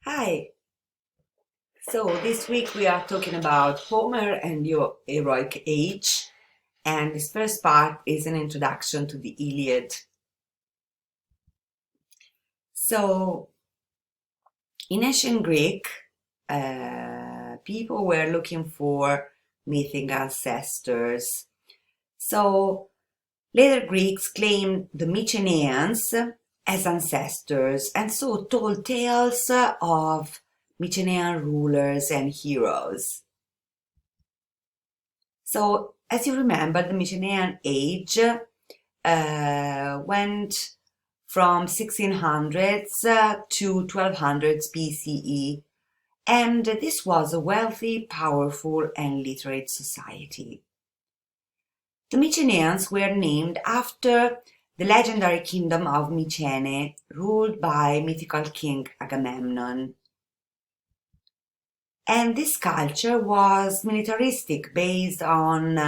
Hi. So this week we are talking about Homer and your heroic age, and this first part is an introduction to the Iliad. So in ancient Greek, people were looking for mythic ancestors. So later Greeks claimed the Mycenaeans as ancestors and so told tales of Mycenaean rulers and heroes. So, as you remember, the Mycenaean age went from 1600s to 1200s BCE, and this was a wealthy, powerful, and literate society. The Mycenaeans were named after the legendary kingdom of Mycenae, ruled by mythical king Agamemnon. And this culture was militaristic, based on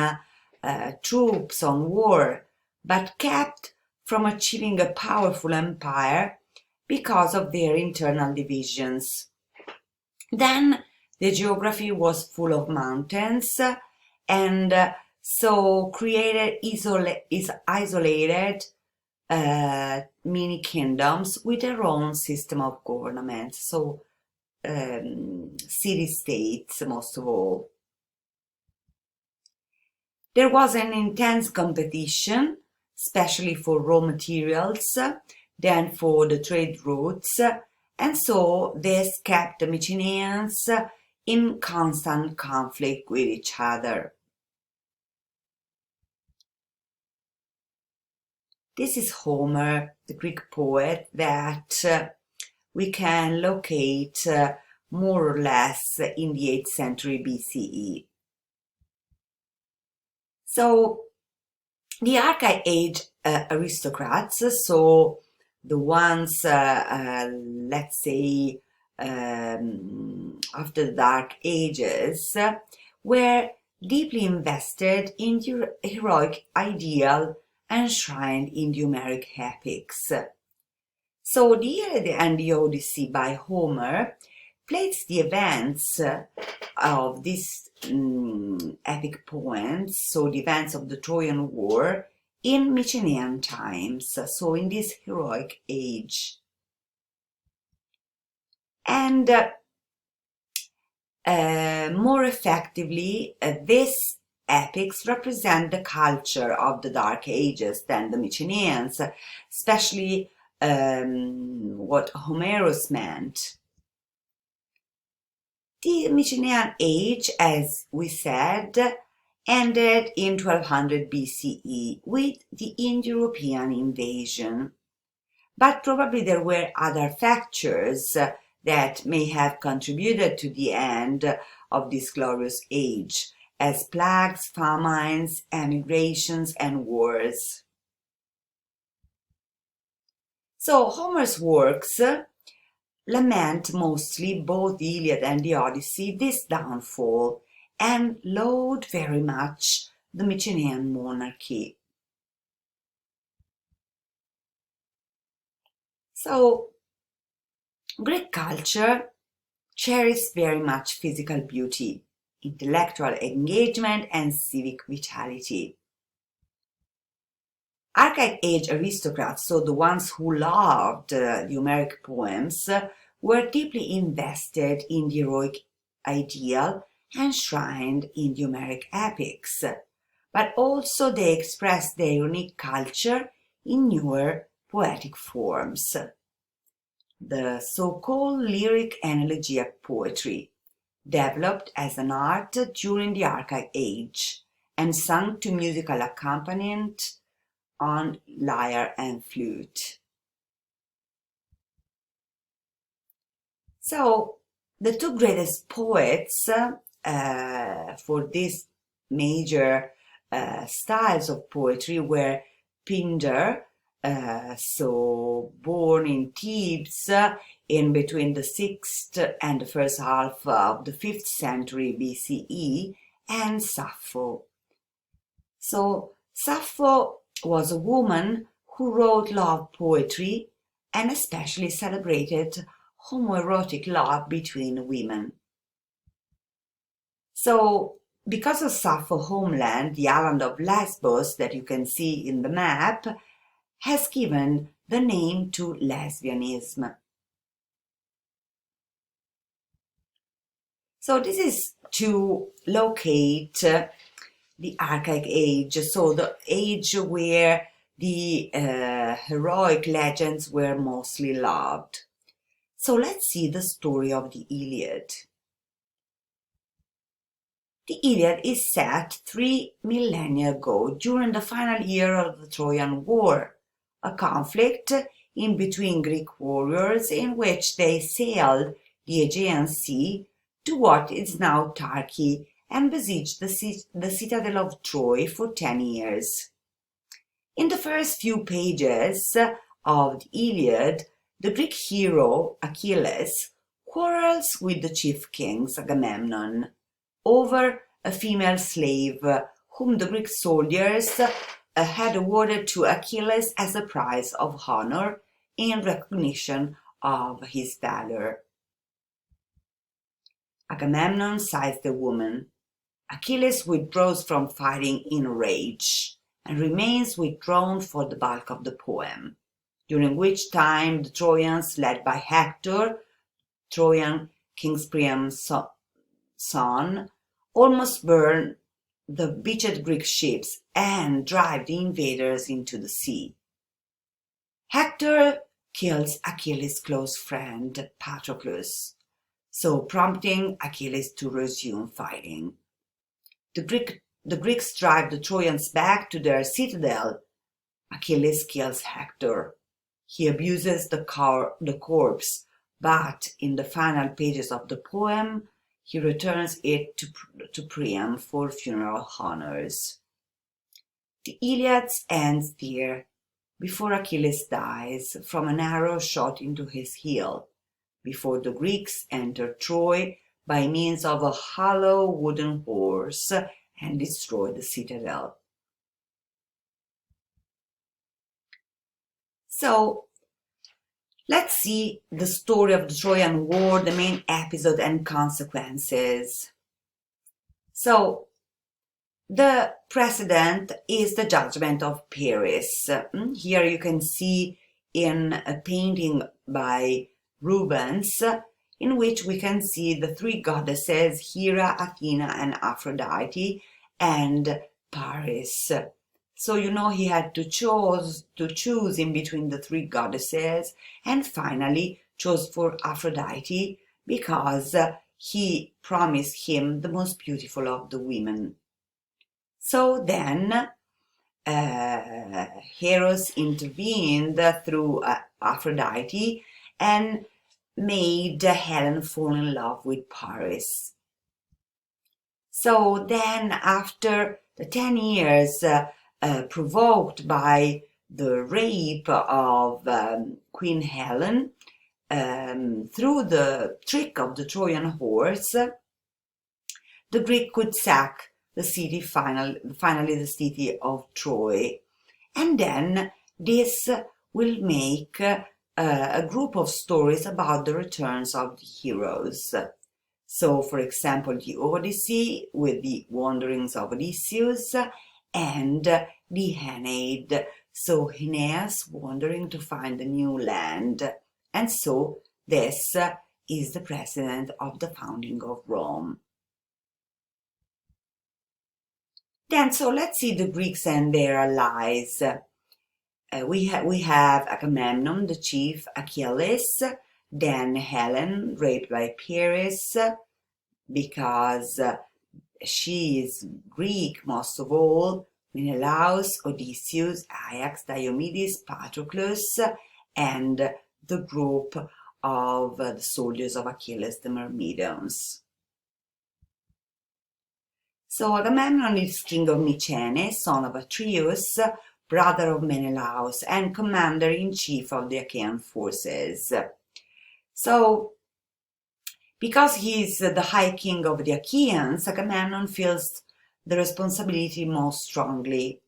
troops, on war, but kept from achieving a powerful empire because of their internal divisions. Then the geography was full of mountains and so created isolated mini kingdoms with their own system of government. So city-states, most of all. There was an intense competition, especially for raw materials, then for the trade routes, and so this kept the Mycenaeans in constant conflict with each other. This is Homer, the Greek poet that we can locate more or less in the 8th century BCE. So the Archaic Age aristocrats, so the ones, let's say, after the Dark Ages, were deeply invested in the heroic ideal enshrined in the Homeric epics. So the Iliad and the Odyssey by Homer plates the events of these epic poems, so the events of the Trojan War, in Mycenaean times, so in this heroic age. And more effectively, these epics represent the culture of the Dark Ages than the Mycenaeans, especially what Homerus meant. The Mycenaean age, as we said, ended in 1200 BCE with the Indo-European invasion. But probably there were other factors that may have contributed to the end of this glorious age, as plagues, famines, emigrations, and wars. So Homer's works lament mostly, both the Iliad and the Odyssey, this downfall and laud very much the Mycenaean monarchy. So Greek culture cherished very much physical beauty, intellectual engagement, and civic vitality. Archaic age aristocrats, so the ones who loved the Homeric poems, were deeply invested in the heroic ideal enshrined in the Homeric epics, but also they expressed their unique culture in newer poetic forms, the so-called lyric and elegiac poetry, developed as an art during the Archaic Age and sung to musical accompaniment on lyre and flute. So, the two greatest poets for these major styles of poetry were Pindar, so born in Thebes in between the 6th and the first half of the 5th century BCE, and Sappho. So, Sappho was a woman who wrote love poetry and especially celebrated homoerotic love between women. So, because of Sappho's homeland, the island of Lesbos that you can see in the map, has given the name to lesbianism. So this is to locate the archaic age, so the age where the heroic legends were mostly loved. So let's see the story of the Iliad. The Iliad is set 3 millennia ago during the final year of the Trojan War, a conflict in between Greek warriors in which they sailed the Aegean Sea to what is now Turkey and besieged the citadel of Troy for 10 years. In the first few pages of the Iliad, the Greek hero Achilles quarrels with the chief king Agamemnon over a female slave whom the Greek soldiers had awarded to Achilles as a prize of honor in recognition of his valor. Agamemnon seizes the woman. Achilles withdraws from fighting in rage and remains withdrawn for the bulk of the poem, during which time the Trojans, led by Hector, Trojan King Priam's son, almost burn the beached Greek ships and drive the invaders into the sea. Hector kills Achilles' close friend Patroclus, so prompting Achilles to resume fighting. The Greeks drive the Trojans back to their citadel. Achilles kills Hector. He abuses the corpse, but in the final pages of the poem, he returns it to Priam for funeral honors. The Iliad ends there, before Achilles dies from an arrow shot into his heel, before the Greeks enter Troy by means of a hollow wooden horse and destroy the citadel. So, let's see the story of the Trojan War, the main episode and consequences. So, the precedent is the judgment of Paris. Here you can see in a painting by Rubens, in which we can see the three goddesses, Hera, Athena, and Aphrodite, and Paris. So you know he had to choose in between the three goddesses, and finally chose for Aphrodite because he promised him the most beautiful of the women. So then Eros intervened through Aphrodite and made Helen fall in love with Paris. So then, after the 10 years provoked by the rape of Queen Helen, through the trick of the Trojan horse, the Greek could sack the city, finally the city of Troy. And then this will make a group of stories about the returns of the heroes. So, for example, the Odyssey with the wanderings of Odysseus and the Aeneid, so Aeneas wandering to find a new land. And so this is the precedent of the founding of Rome. Then, so let's see the Greeks and their allies. We have Agamemnon, the chief, Achilles, then Helen, raped by Paris, because she is Greek most of all, Menelaus, Odysseus, Ajax, Diomedes, Patroclus, and the group of the soldiers of Achilles, the Myrmidons. So Agamemnon is king of Mycenae, son of Atreus, brother of Menelaus, and commander-in-chief of the Achaean forces. So, because he is the high king of the Achaeans, Agamemnon feels the responsibility most strongly,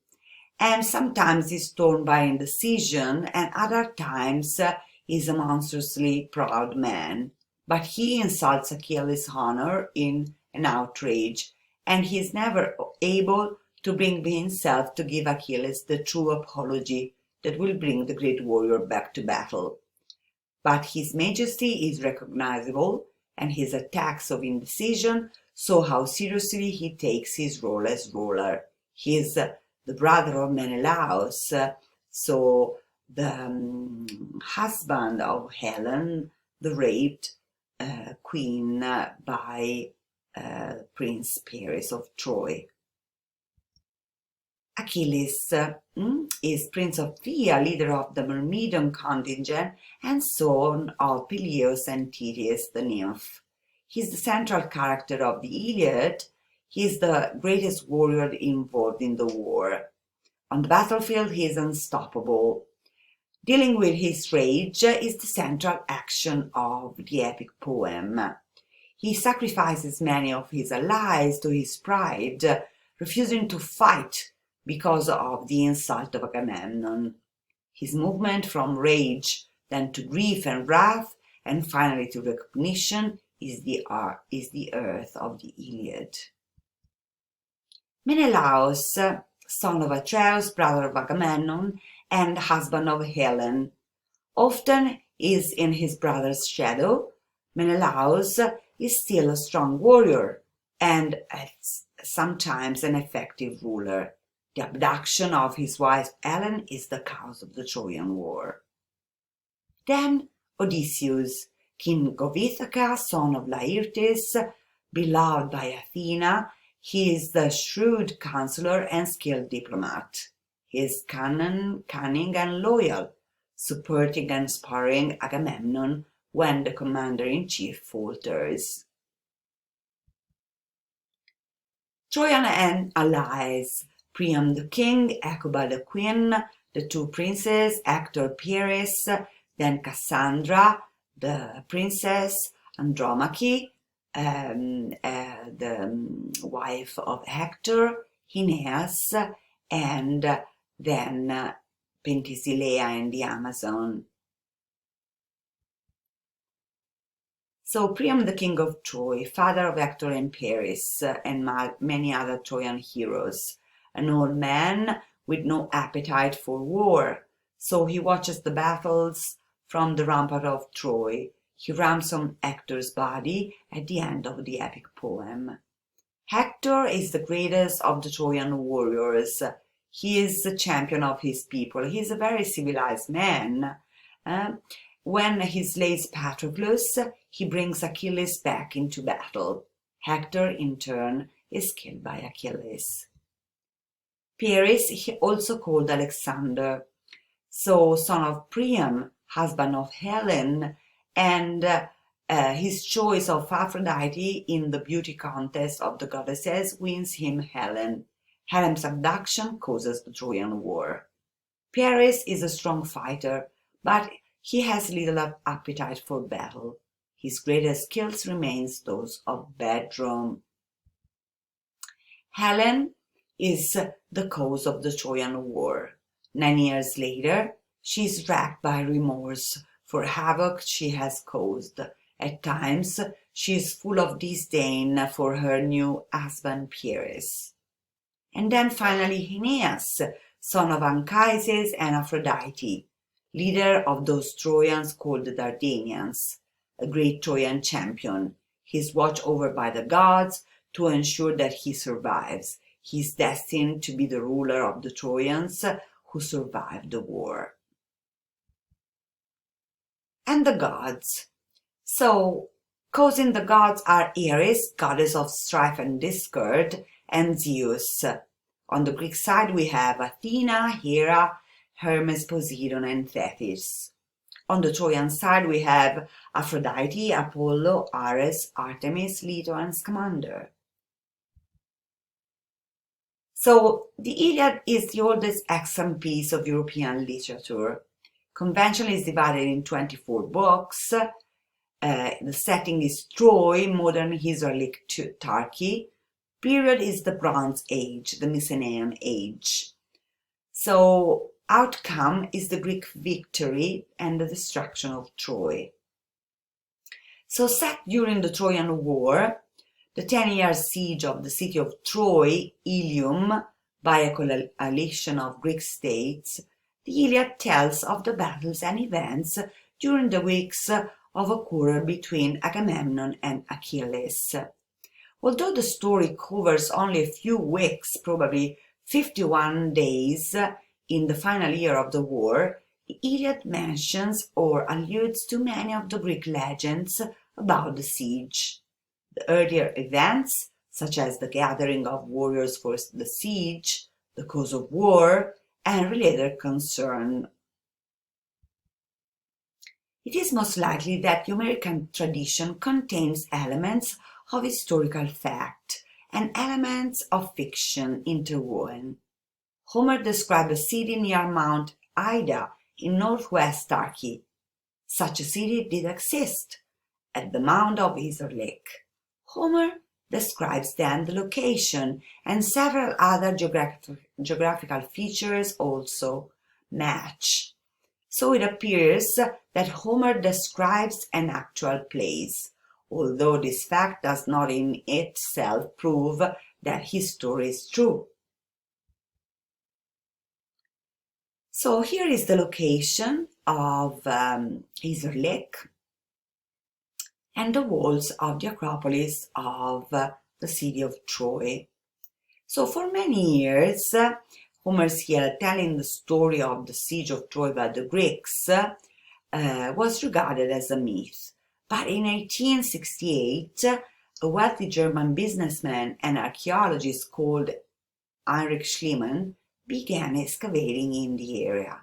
and sometimes is torn by indecision, and other times is a monstrously proud man, but he insults Achilles' honor in an outrage, and he is never able to bring himself to give Achilles the true apology that will bring the great warrior back to battle. But his majesty is recognizable, and his attacks of indecision show how seriously he takes his role as ruler. He is the brother of Menelaus, so the husband of Helen, the raped queen by Prince Paris of Troy. Achilles is Prince of Phthia, leader of the Myrmidon contingent, and son of Peleus and Thetis the nymph. He is the central character of the Iliad. He is the greatest warrior involved in the war. On the battlefield, he is unstoppable. Dealing with his rage is the central action of the epic poem. He sacrifices many of his allies to his pride, refusing to fight because of the insult of Agamemnon. His movement from rage, then to grief and wrath, and finally to recognition is the earth of the Iliad. Menelaus, son of Atreus, brother of Agamemnon, and husband of Helen, often is in his brother's shadow. Menelaus is still a strong warrior and sometimes an effective ruler. The abduction of his wife Helen is the cause of the Trojan War. Then Odysseus, king of Ithaca, son of Laertes, beloved by Athena. He is the shrewd counselor and skilled diplomat. He is cunning and loyal, supporting and sparring Agamemnon when the commander-in-chief falters. Trojan and allies: Priam the king, Hecuba the queen, the two princes, Hector, Paris, then Cassandra, the princess, Andromache, the wife of Hector, Aeneas, and then Penthesilea and the Amazon. So Priam, the king of Troy, father of Hector and Paris, and many other Trojan heroes, an old man with no appetite for war, so he watches the battles from the rampart of Troy. He ransoms Hector's body at the end of the epic poem. Hector is the greatest of the Trojan warriors. He is the champion of his people. He is a very civilized man. When he slays Patroclus, he brings Achilles back into battle. Hector, in turn, is killed by Achilles. Paris, he also called Alexander, so son of Priam, husband of Helen, and his choice of Aphrodite in the beauty contest of the goddesses wins him Helen. Helen's abduction causes the Trojan War. Paris is a strong fighter, but he has little appetite for battle. His greatest skills remains those of bedroom. Helen is the cause of the Trojan War. 9 years later, she is racked by remorse for havoc she has caused. At times, she is full of disdain for her new husband Paris. And then finally Aeneas, son of Anchises and Aphrodite, leader of those Trojans called the Dardanians, a great Trojan champion. He is watched over by the gods to ensure that he survives. He is destined to be the ruler of the Trojans who survived the war. And the gods. So, causing the gods are Ares, goddess of strife and discord, and Zeus. On the Greek side we have Athena, Hera, Hermes, Poseidon, and Thetis. On the Trojan side we have Aphrodite, Apollo, Ares, Artemis, Leto, and Scamander. So, the Iliad is the oldest extant piece of European literature. Conventionally, it's divided in 24 books. The setting is Troy, modern Israeli Turkey. Period is the Bronze Age, the Mycenaean Age. So, outcome is the Greek victory and the destruction of Troy. So set during the Trojan War, the 10-year siege of the city of Troy, Ilium, by a coalition of Greek states, the Iliad tells of the battles and events during the weeks of a quarrel between Agamemnon and Achilles. Although the story covers only a few weeks, probably 51 days, in the final year of the war, the Iliad mentions or alludes to many of the Greek legends about the siege. The earlier events, such as the gathering of warriors for the siege, the cause of war, and related concern. It is most likely that the American tradition contains elements of historical fact and elements of fiction interwoven. Homer described a city near Mount Ida in northwest Turkey. Such a city did exist, at the mouth of Isar Lake. Homer describes then the location, and several other geographical features also match. So it appears that Homer describes an actual place, although this fact does not in itself prove that his story is true. So here is the location of Isar Lake and the walls of the Acropolis of the city of Troy. So for many years, Homer's here telling the story of the siege of Troy by the Greeks was regarded as a myth. But in 1868, a wealthy German businessman and archaeologist called Heinrich Schliemann began excavating in the area.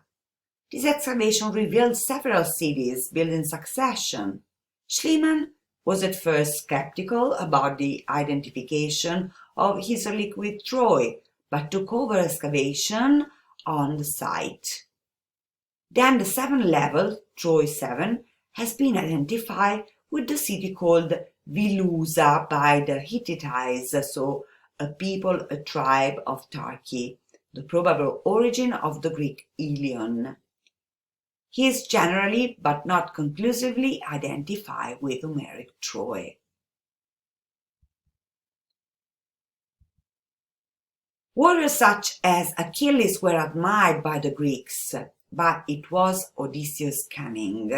This excavation revealed several cities built in succession. Schliemann was at first skeptical about the identification of Isar Lake with Troy, but took over excavation on the site. Then the seventh level, Troy 7, has been identified with the city called Vilusa by the Hittites, so a people, a tribe of Turkey, the probable origin of the Greek Ilion. He is generally, but not conclusively, identified with Homeric Troy. Warriors such as Achilles were admired by the Greeks, but it was Odysseus' cunning,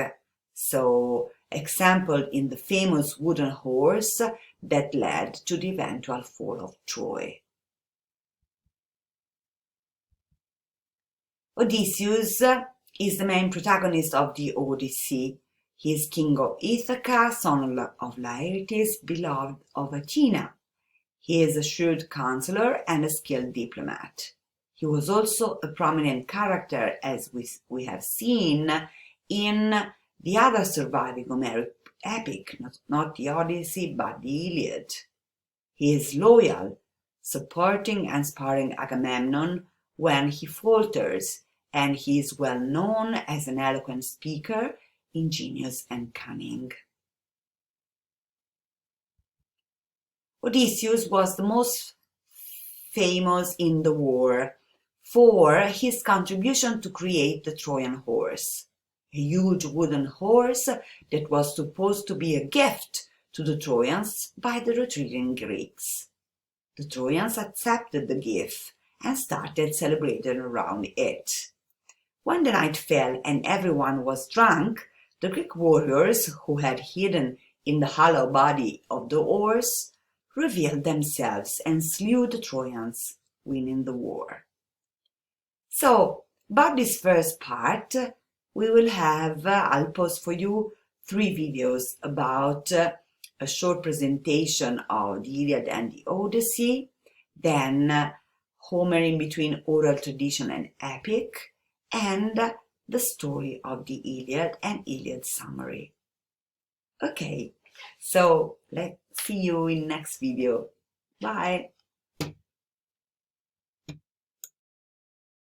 so exampled in the famous wooden horse that led to the eventual fall of Troy. Odysseus is the main protagonist of the Odyssey. He is king of Ithaca, son of Laertes, beloved of Athena. He is a shrewd counselor and a skilled diplomat. He was also a prominent character, as we have seen, in the other surviving Homeric epic, not the Odyssey, but the Iliad. He is loyal, supporting and sparring Agamemnon when he falters, and he is well known as an eloquent speaker, ingenious and cunning. Odysseus was the most famous in the war for his contribution to create the Trojan horse, a huge wooden horse that was supposed to be a gift to the Trojans by the retreating Greeks. The Trojans accepted the gift and started celebrating around it. When the night fell and everyone was drunk, the Greek warriors, who had hidden in the hollow body of the horse, revealed themselves and slew the Trojans, winning the war. So, about this first part, we will have, I'll post for you 3 videos about a short presentation of the Iliad and the Odyssey, then Homer in between oral tradition and epic, and the story of the Iliad and Iliad summary. Okay, so let's see you in next video. Bye.